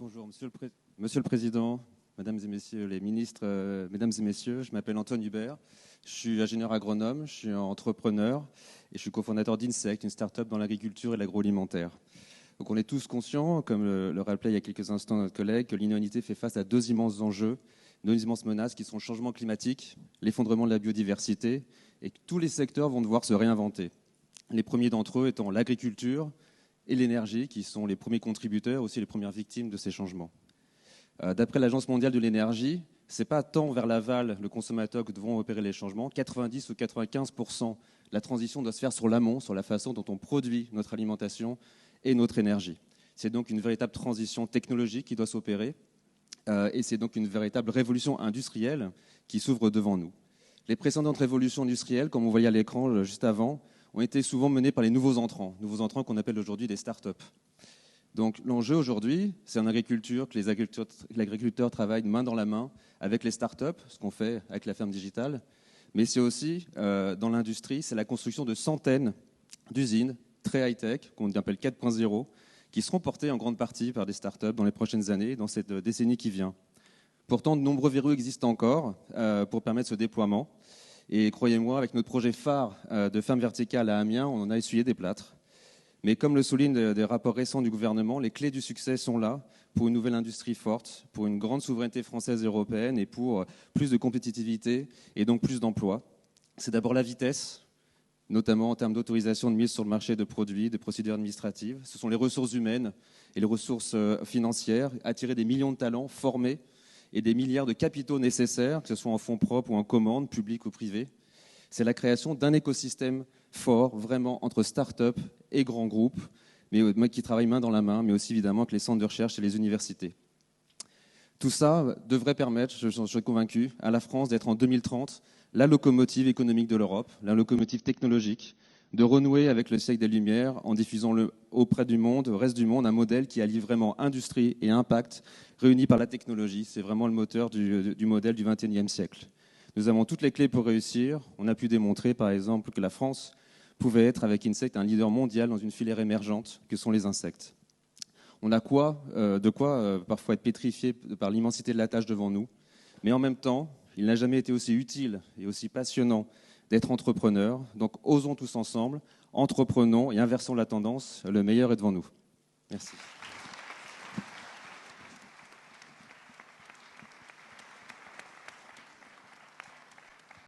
Bonjour, Monsieur le Président, Mesdames et Messieurs les ministres, Mesdames et Messieurs, je m'appelle Antoine Hubert, je suis ingénieur agronome, je suis entrepreneur et je suis cofondateur d'Insect, une start-up dans l'agriculture et l'agroalimentaire. Donc on est tous conscients, comme le rappelait il y a quelques instants notre collègue, que l'humanité fait face à deux immenses enjeux, deux immenses menaces qui sont le changement climatique, l'effondrement de la biodiversité et que tous les secteurs vont devoir se réinventer. Les premiers d'entre eux étant l'agriculture et l'énergie, qui sont les premiers contributeurs, aussi les premières victimes de ces changements. D'après l'Agence mondiale de l'énergie, ce n'est pas tant vers l'aval, le consommateur, que devront opérer les changements. 90 ou 95% de la transition doit se faire sur l'amont, sur la façon dont on produit notre alimentation et notre énergie. C'est donc une véritable transition technologique qui doit s'opérer et c'est donc une véritable révolution industrielle qui s'ouvre devant nous. Les précédentes révolutions industrielles, comme on voyait à l'écran juste avant, ont été souvent menées par les nouveaux entrants qu'on appelle aujourd'hui des start-up. Donc l'enjeu aujourd'hui, c'est en agriculture que l'agriculteur travaille main dans la main avec les start-up, ce qu'on fait avec la ferme digitale, mais c'est aussi dans l'industrie, c'est la construction de centaines d'usines très high-tech, qu'on appelle 4.0, qui seront portées en grande partie par des start-up dans les prochaines années, dans cette décennie qui vient. Pourtant, de nombreux verrous existent encore pour permettre ce déploiement. Et croyez-moi, avec notre projet phare de ferme verticale à Amiens, on en a essuyé des plâtres. Mais comme le soulignent des rapports récents du gouvernement, les clés du succès sont là pour une nouvelle industrie forte, pour une grande souveraineté française et européenne et pour plus de compétitivité et donc plus d'emplois. C'est d'abord la vitesse, notamment en termes d'autorisation de mise sur le marché de produits, de procédures administratives. Ce sont les ressources humaines et les ressources financières, attirer des millions de talents formés et des milliards de capitaux nécessaires, que ce soit en fonds propres ou en commandes, publiques ou privées. C'est la création d'un écosystème fort, vraiment, entre start-up et grands groupes, mais qui travaillent main dans la main, mais aussi évidemment avec les centres de recherche et les universités. Tout ça devrait permettre, je suis convaincu, à la France d'être en 2030 la locomotive économique de l'Europe, la locomotive technologique, de renouer avec le siècle des Lumières en diffusant auprès du monde, au reste du monde, un modèle qui allie vraiment industrie et impact réunis par la technologie. C'est vraiment le moteur du modèle du XXIe siècle. Nous avons toutes les clés pour réussir. On a pu démontrer, par exemple, que la France pouvait être, avec Insect, un leader mondial dans une filière émergente que sont les insectes. On a de quoi parfois être pétrifié par l'immensité de la tâche devant nous. Mais en même temps, il n'a jamais été aussi utile et aussi passionnant d'être entrepreneur. Donc osons tous ensemble, entreprenons et inversons la tendance. Le meilleur est devant nous. Merci.